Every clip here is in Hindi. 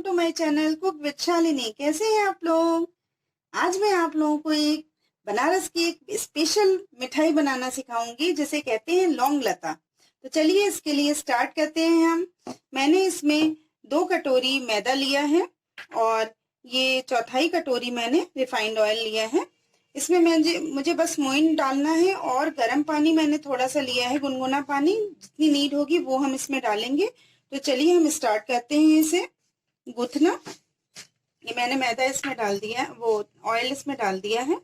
To my channel cook with Shalini. कैसे हैं आप लोग? आज मैं आप लोगों को एक बनारस की एक स्पेशल मिठाई बनाना सिखाऊंगी जिसे कहते हैं लौंग लता। तो चलिए इसके लिए स्टार्ट करते हैं हम। मैंने इसमें 2 कटोरी मैदा लिया है और ये चौथाई कटोरी मैंने रिफाइंड ऑयल लिया है। इसमें मुझे बस मोइन डालना है और गर्म पानी मैंने थोड़ा सा लिया है, गुनगुना पानी। जितनी नीड होगी वो हम इसमें डालेंगे। तो चलिए हम स्टार्ट करते हैं इसे गूथना। ये मैंने मैदा इसमें डाल दिया, वो ऑयल इसमें डाल दिया है।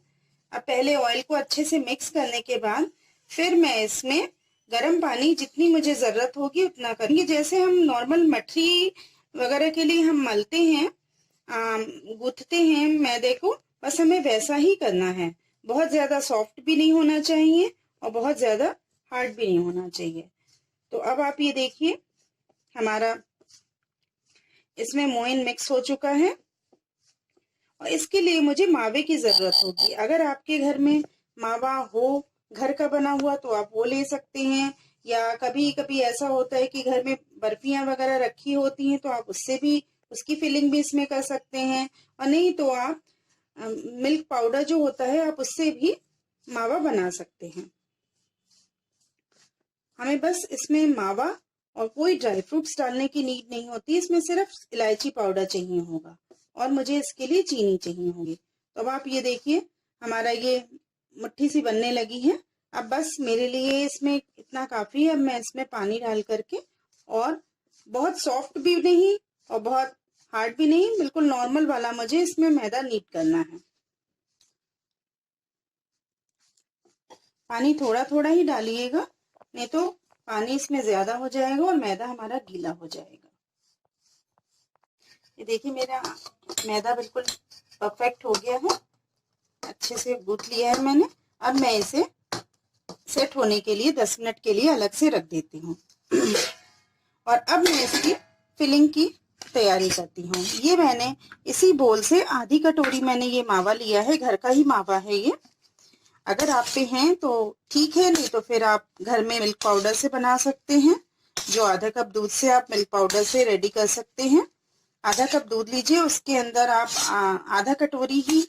अब पहले ऑयल को अच्छे से मिक्स करने के बाद फिर मैं इसमें गर्म पानी जितनी मुझे ज़रूरत होगी उतना करूँगी। जैसे हम नॉर्मल मठरी वगैरह के लिए हम मलते हैं, गूथते हैं मैदे को, बस हमें वैसा ही करना है। बहुत ज़्यादा सॉफ्ट भी नहीं होना चाहिए और बहुत ज़्यादा हार्ड भी नहीं होना चाहिए। तो अब आप ये देखिए हमारा इसमें मोइन मिक्स हो चुका है और इसके लिए मुझे मावे की ज़रूरत होगी। अगर आपके घर में मावा हो घर का बना हुआ तो आप वो ले सकते हैं, या कभी कभी ऐसा होता है कि घर में बर्फियां वगैरह रखी होती हैं तो आप उससे भी उसकी फिलिंग भी इसमें कर सकते हैं। और नहीं तो आप मिल्क पाउडर जो होता है आप उससे भी मावा बना सकते हैं। हमें बस इसमें मावा और कोई ड्राई फ्रूट्स डालने की नीड नहीं होती। इसमें सिर्फ इलायची पाउडर चाहिए होगा और मुझे इसके लिए चीनी चाहिए होगी। तो अब आप ये देखिए हमारा ये मुट्ठी सी बनने लगी है। अब बस मेरे लिए इसमें इतना काफ़ी है। अब मैं इसमें पानी डाल करके, और बहुत सॉफ्ट भी नहीं और बहुत हार्ड भी नहीं, बिल्कुल नॉर्मल वाला मुझे इसमें मैदा नीड करना है। पानी थोड़ा थोड़ा ही डालिएगा, नहीं तो पानी इसमें ज़्यादा हो जाएगा और मैदा हमारा गीला हो जाएगा। ये देखिए मेरा मैदा बिल्कुल परफेक्ट हो गया है, अच्छे से गूंथ लिया है मैंने। अब मैं इसे सेट होने के लिए 10 मिनट के लिए अलग से रख देती हूँ। और अब मैं इसकी फिलिंग की तैयारी करती हूँ। ये मैंने इसी बोल से आधी कटोरी मैंने ये मावा लिया है, घर का ही मावा है ये। अगर आप पे हैं तो ठीक है, नहीं तो फिर आप घर में मिल्क पाउडर से बना सकते हैं, जो आधा कप दूध से आप मिल्क पाउडर से रेडी कर सकते हैं। आधा कप दूध लीजिए, उसके अंदर आप आधा कटोरी ही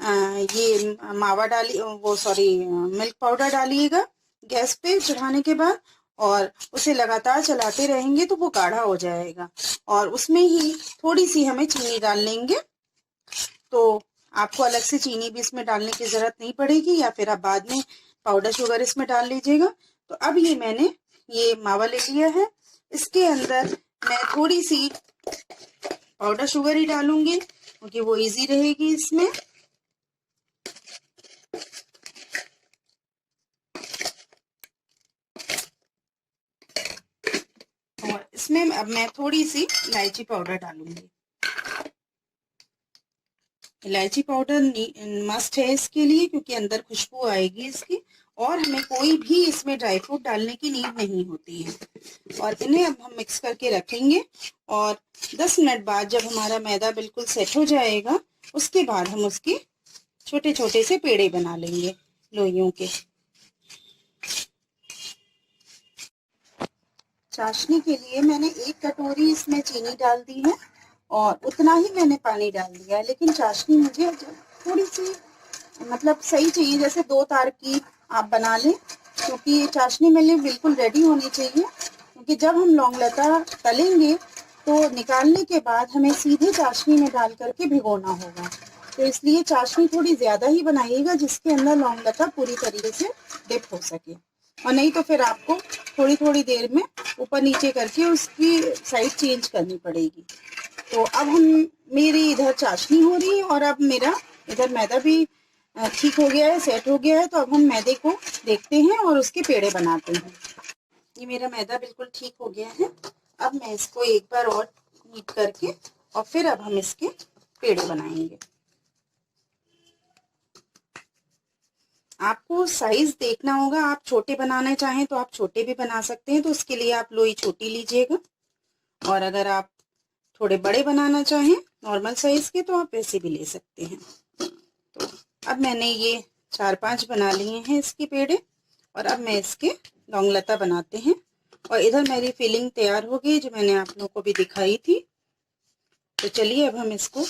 ये मावा डालिए, वो सॉरी मिल्क पाउडर डालिएगा गैस पे चढ़ाने के बाद, और उसे लगातार चलाते रहेंगे तो वो गाढ़ा हो जाएगा। और उसमें ही थोड़ी सी हमें चीनी डाल लेंगे, तो आपको अलग से चीनी भी इसमें डालने की ज़रूरत नहीं पड़ेगी, या फिर आप बाद में पाउडर शुगर इसमें डाल लीजिएगा। तो अब ये मैंने ये मावा ले लिया है, इसके अंदर मैं थोड़ी सी पाउडर शुगर ही डालूंगी क्योंकि वो इजी रहेगी इसमें। और इसमें अब मैं थोड़ी सी इलायची पाउडर डालूंगी। इलायची पाउडर मस्ट है इसके लिए, क्योंकि अंदर खुशबू आएगी इसकी, और हमें कोई भी इसमें ड्राई फ्रूट डालने की नीड नहीं होती है। और इन्हें अब हम मिक्स करके रखेंगे, और 10 मिनट बाद जब हमारा मैदा बिल्कुल सेट हो जाएगा उसके बाद हम उसके छोटे छोटे से पेड़े बना लेंगे लोइयों के। चाशनी के लिए मैंने 1 कटोरी इसमें चीनी डाल दी है और उतना ही मैंने पानी डाल दिया है। लेकिन चाशनी मुझे थोड़ी सी मतलब सही चाहिए, जैसे 2 तार की आप बना लें, क्योंकि ये चाशनी मेरे बिल्कुल रेडी होनी चाहिए। क्योंकि जब हम लौंग लता तलेंगे तो निकालने के बाद हमें सीधे चाशनी में डाल करके भिगोना होगा। तो इसलिए चाशनी थोड़ी ज़्यादा ही बनाइएगा जिसके अंदर लौंग लता पूरी तरीके से डिप हो सके, और नहीं तो फिर आपको थोड़ी थोड़ी देर में ऊपर नीचे करके उसकी साइड चेंज करनी पड़ेगी। तो अब मेरी इधर चाशनी हो रही है और अब मेरा इधर मैदा भी ठीक हो गया है, सेट हो गया है। तो अब हम मैदे को देखते हैं और उसके पेड़े बनाते हैं। ये मेरा मैदा बिल्कुल ठीक हो गया है। अब मैं इसको एक बार और नीट करके और फिर अब हम इसके पेड़े बनाएंगे। आपको साइज देखना होगा, आप छोटे बनाना चाहें तो आप छोटे भी बना सकते हैं, तो उसके लिए आप लोई छोटी लीजिएगा। और अगर आप थोड़े बड़े बनाना चाहें नॉर्मल साइज के तो आप वैसे भी ले सकते हैं। तो अब मैंने ये 4-5 बना लिए हैं इसके पेड़े, और अब मैं इसके लौंग लता बनाते हैं। और इधर मेरी फिलिंग तैयार हो गई जो मैंने आप लोगों को भी दिखाई थी। तो चलिए अब हम इसको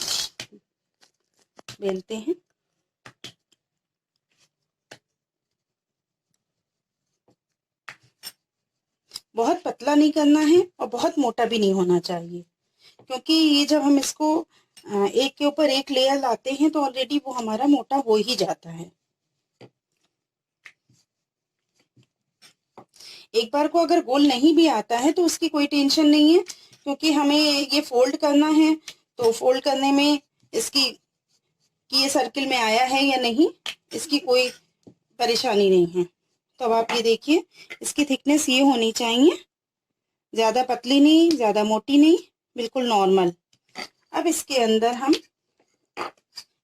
बेलते हैं। बहुत पतला नहीं करना है और बहुत मोटा भी नहीं होना चाहिए, क्योंकि ये जब हम इसको एक के ऊपर एक लेयर लाते हैं तो ऑलरेडी वो हमारा मोटा हो ही जाता है। एक बार को अगर गोल नहीं भी आता है तो उसकी कोई टेंशन नहीं है, क्योंकि हमें ये फोल्ड करना है, तो फोल्ड करने में इसकी कि ये सर्किल में आया है या नहीं, इसकी कोई परेशानी नहीं है। तो अब आप ये देखिए, इसकी थिकनेस ये होनी चाहिए, ज़्यादा पतली नहीं, ज़्यादा मोटी नहीं, बिल्कुल नॉर्मल। अब इसके अंदर हम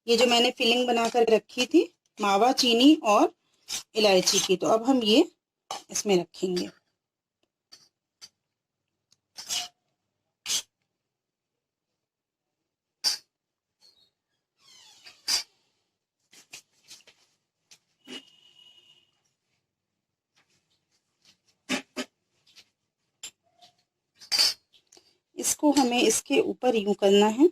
ये जो मैंने फिलिंग बना कर रखी थी मावा, चीनी और इलायची की, तो अब हम ये इसमें रखेंगे। इसको हमें इसके ऊपर यूं करना है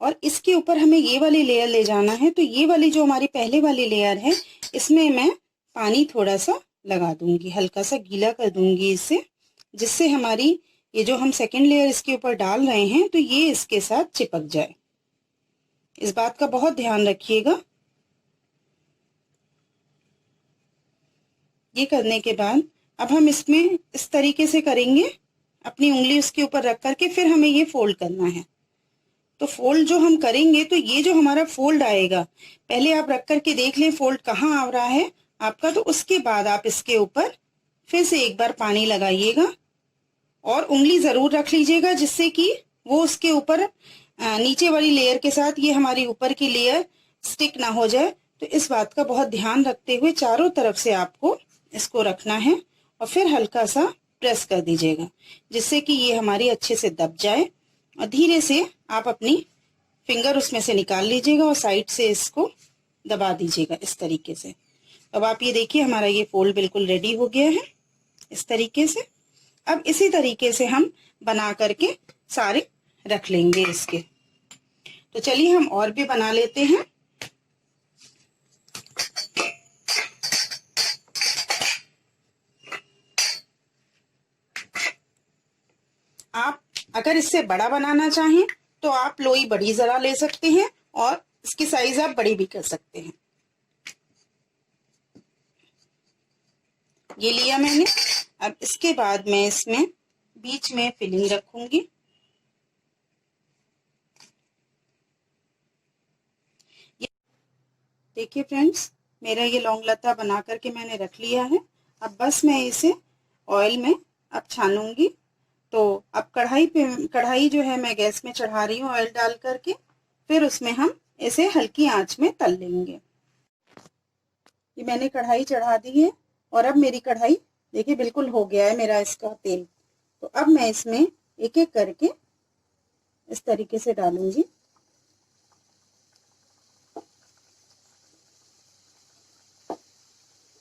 और इसके ऊपर हमें ये वाली लेयर ले जाना है। तो ये वाली जो हमारी पहले वाली लेयर है, इसमें मैं पानी थोड़ा सा लगा दूंगी, हल्का सा गीला कर दूंगी इससे, जिससे हमारी ये जो हम सेकंड लेयर इसके ऊपर डाल रहे हैं तो ये इसके साथ चिपक जाए। इस बात का बहुत ध्यान रखिएगा। ये करने के बाद अब हम इसमें इस तरीके से करेंगे, अपनी उंगली उसके ऊपर रख करके फिर हमें ये फोल्ड करना है। तो फोल्ड जो हम करेंगे तो ये जो हमारा फोल्ड आएगा, पहले आप रख करके देख लें फोल्ड कहाँ आ रहा है आपका, तो उसके बाद आप इसके ऊपर फिर से एक बार पानी लगाइएगा और उंगली ज़रूर रख लीजिएगा, जिससे कि वो उसके ऊपर नीचे वाली लेयर के साथ ये हमारी ऊपर की लेयर स्टिक ना हो जाए। तो इस बात का बहुत ध्यान रखते हुए चारों तरफ से आपको इसको रखना है और फिर हल्का सा प्रेस कर दीजिएगा, जिससे कि ये हमारी अच्छे से दब जाए। और धीरे से आप अपनी फिंगर उसमें से निकाल लीजिएगा और साइड से इसको दबा दीजिएगा इस तरीके से। अब आप ये देखिए हमारा ये फोल्ड बिल्कुल रेडी हो गया है इस तरीके से। अब इसी तरीके से हम बना करके सारे रख लेंगे इसके। तो चलिए हम और भी बना लेते हैं। आप अगर इससे बड़ा बनाना चाहें तो आप लोई बड़ी जरा ले सकते हैं और इसकी साइज आप बड़ी भी कर सकते हैं। ये लिया मैंने। अब इसके बाद मैं इसमें बीच में फिलिंग रखूंगी। देखिए फ्रेंड्स, मेरा ये लौंग लता बना करके मैंने रख लिया है। अब बस मैं इसे ऑयल में अब छानूंगी। तो अब कढ़ाई जो है मैं गैस में चढ़ा रही हूँ ऑयल डाल करके, फिर उसमें हम इसे हल्की आंच में तल लेंगे। ये मैंने कढ़ाई चढ़ा दी है और अब मेरी कढ़ाई देखिए बिल्कुल हो गया है मेरा इसका तेल। तो अब मैं इसमें एक एक करके इस तरीके से डालूंगी।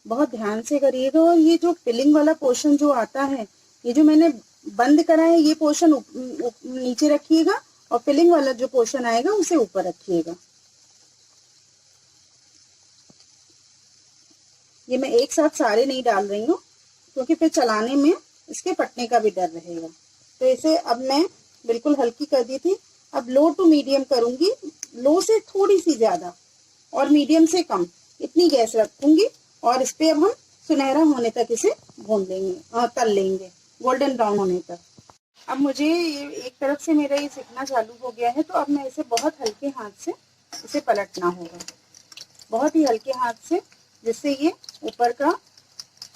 बहुत ध्यान से करिएगा। और ये जो फिलिंग वाला पोर्शन जो आता है, ये जो मैंने बंद करा है, ये पोर्शन नीचे रखिएगा और फिलिंग वाला जो पोर्शन आएगा उसे ऊपर रखिएगा। ये मैं एक साथ सारे नहीं डाल रही हूँ, क्योंकि फिर चलाने में इसके फटने का भी डर रहेगा। तो इसे अब मैं बिल्कुल हल्की कर दी थी। अब लो टू मीडियम करूंगी, लो से थोड़ी सी ज्यादा और मीडियम से कम, इतनी गैस रखूंगी। और इस पे अब हम सुनहरा होने तक इसे भून लेंगे और तल लेंगे, गोल्डन ब्राउन होने तक। अब मुझे ये एक तरफ से मेरा ये सिकना चालू हो गया है, तो अब मैं इसे बहुत हल्के हाथ से इसे पलटना होगा, बहुत ही हल्के हाथ से, जिससे ये ऊपर का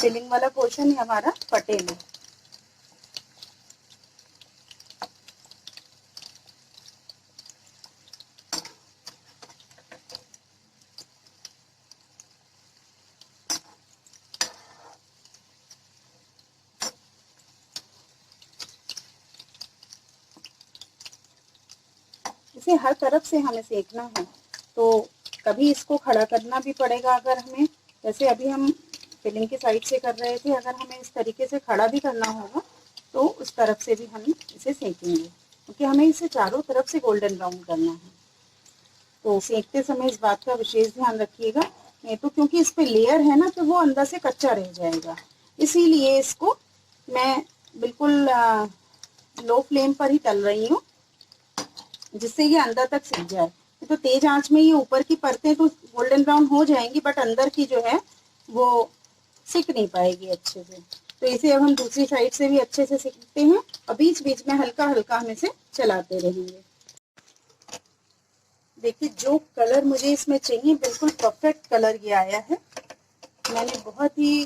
फिलिंग वाला पोर्शन हमारा फटे नहीं। इसे हर तरफ से हमें सेकना है, तो कभी इसको खड़ा करना भी पड़ेगा अगर हमें, जैसे अभी हम फिलिंग की साइड से कर रहे थे, अगर हमें इस तरीके से खड़ा भी करना होगा तो उस तरफ से भी हम इसे सेकेंगे, क्योंकि हमें इसे चारों तरफ से गोल्डन ब्राउन करना है। तो सेकते समय इस बात का विशेष ध्यान रखिएगा, नहीं तो क्योंकि इस पे लेयर है ना, तो वो अंदर से कच्चा रह जाएगा। इसीलिए इसको मैं बिल्कुल लो फ्लेम पर ही तल रही हूँ, जिससे ये अंदर तक सिक जाए। तो तेज आंच में ये ऊपर की परतें तो गोल्डन ब्राउन हो जाएंगी, बट अंदर की जो है वो सिक नहीं पाएगी अच्छे से। तो इसे अब हम दूसरी साइड से भी अच्छे से सिकते हैं, और बीच बीच में हल्का हल्का हम इसे चलाते रहेंगे। देखिए जो कलर मुझे इसमें चाहिए, बिल्कुल परफेक्ट कलर ये आया है। मैंने बहुत ही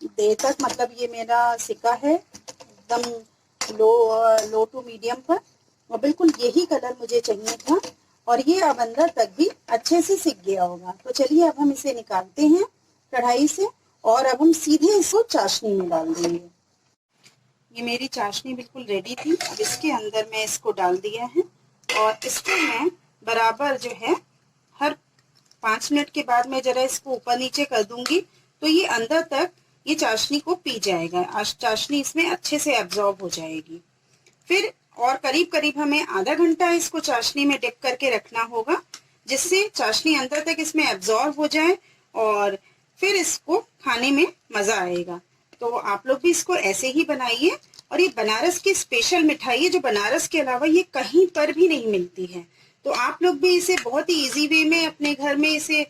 देर तक, मतलब ये मेरा सिका है एकदम लो टू मीडियम पर, और बिल्कुल यही कलर मुझे चाहिए था, और ये अब अंदर तक भी अच्छे से सिक गया होगा। तो चलिए अब हम इसे निकालते हैं कढ़ाई से, और अब हम सीधे इसको चाशनी में डाल देंगे। ये मेरी चाशनी बिल्कुल रेडी थी। अब इसके अंदर मैं इसको डाल दिया है, और इसको मैं बराबर जो है हर 5 मिनट के बाद मैं जरा इसको ऊपर नीचे कर दूंगी, तो ये अंदर तक ये चाशनी को पी जाएगा, चाशनी इसमें अच्छे से एब्जॉर्ब हो जाएगी। फिर और करीब करीब हमें आधा घंटा इसको चाशनी में डिप करके रखना होगा, जिससे चाशनी अंदर तक इसमें एब्जॉर्ब हो जाए, और फिर इसको खाने में मजा आएगा। तो आप लोग भी इसको ऐसे ही बनाइए। और ये बनारस की स्पेशल मिठाई है, जो बनारस के अलावा ये कहीं पर भी नहीं मिलती है। तो आप लोग भी इसे बहुत ही इजी वे में अपने घर में इसे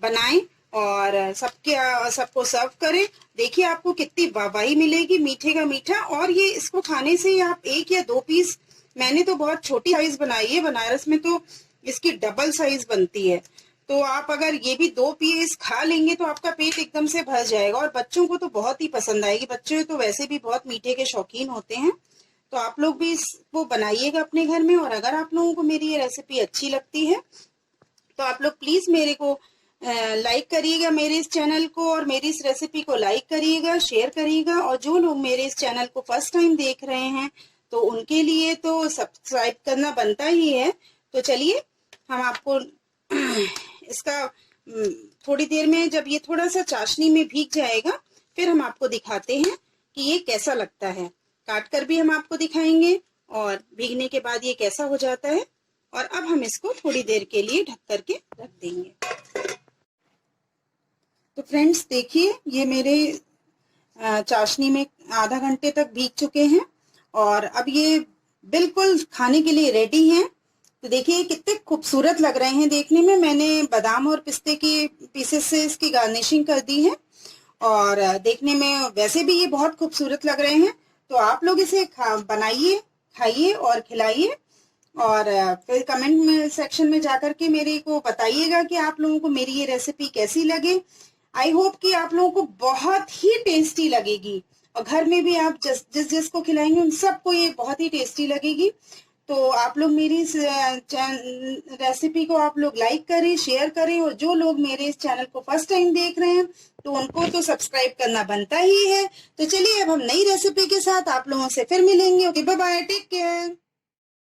बनाएं और सबको सर्व करें। देखिए आपको कितनी वाहवाही मिलेगी, मीठे का मीठा। और ये इसको खाने से आप 1 या 2 पीस, मैंने तो बहुत छोटी साइज बनाई है, बनारस में तो इसकी डबल साइज बनती है, तो आप अगर ये भी 2 पीस खा लेंगे तो आपका पेट एकदम से भर जाएगा। और बच्चों को तो बहुत ही पसंद आएगी, बच्चे तो वैसे भी बहुत मीठे के शौकीन होते हैं। तो आप लोग भी इसको बनाइएगा अपने घर में। और अगर आप लोगों को मेरी ये रेसिपी अच्छी लगती है तो आप लोग प्लीज मेरे को लाइक करिएगा, मेरे इस चैनल को, और मेरी इस रेसिपी को लाइक करिएगा, शेयर करिएगा। और जो लोग मेरे इस चैनल को फर्स्ट टाइम देख रहे हैं तो उनके लिए तो सब्सक्राइब करना बनता ही है। तो चलिए हम आपको इसका थोड़ी देर में, जब ये थोड़ा सा चाशनी में भीग जाएगा, फिर हम आपको दिखाते हैं कि ये कैसा लगता है। काट कर भी हम आपको दिखाएंगे, और भीगने के बाद ये कैसा हो जाता है। और अब हम इसको थोड़ी देर के लिए ढक करके रख देंगे। तो फ्रेंड्स देखिए, ये मेरे चाशनी में आधा घंटे तक भीग चुके हैं, और अब ये बिल्कुल खाने के लिए रेडी हैं। तो देखिए कितने खूबसूरत लग रहे हैं देखने में। मैंने बादाम और पिस्ते के पीसेस से इसकी गार्निशिंग कर दी है, और देखने में वैसे भी ये बहुत खूबसूरत लग रहे हैं। तो आप लोग इसे बनाइए, खाइए और खिलाइए, और फिर कमेंट सेक्शन में जाकर के मेरे को बताइएगा कि आप लोगों को मेरी ये रेसिपी कैसी लगे। आई होप कि आप लोगों को बहुत ही टेस्टी लगेगी, और घर में भी आप जिसको खिलाएंगे उन सबको ये बहुत ही टेस्टी लगेगी। तो आप लोग मेरी इस रेसिपी को आप लोग लाइक करें, शेयर करें, और जो लोग मेरे इस चैनल को फर्स्ट टाइम देख रहे हैं तो उनको तो सब्सक्राइब करना बनता ही है। तो चलिए अब हम नई रेसिपी के साथ आप लोगों से फिर मिलेंगे। Okay, bye bye, take care.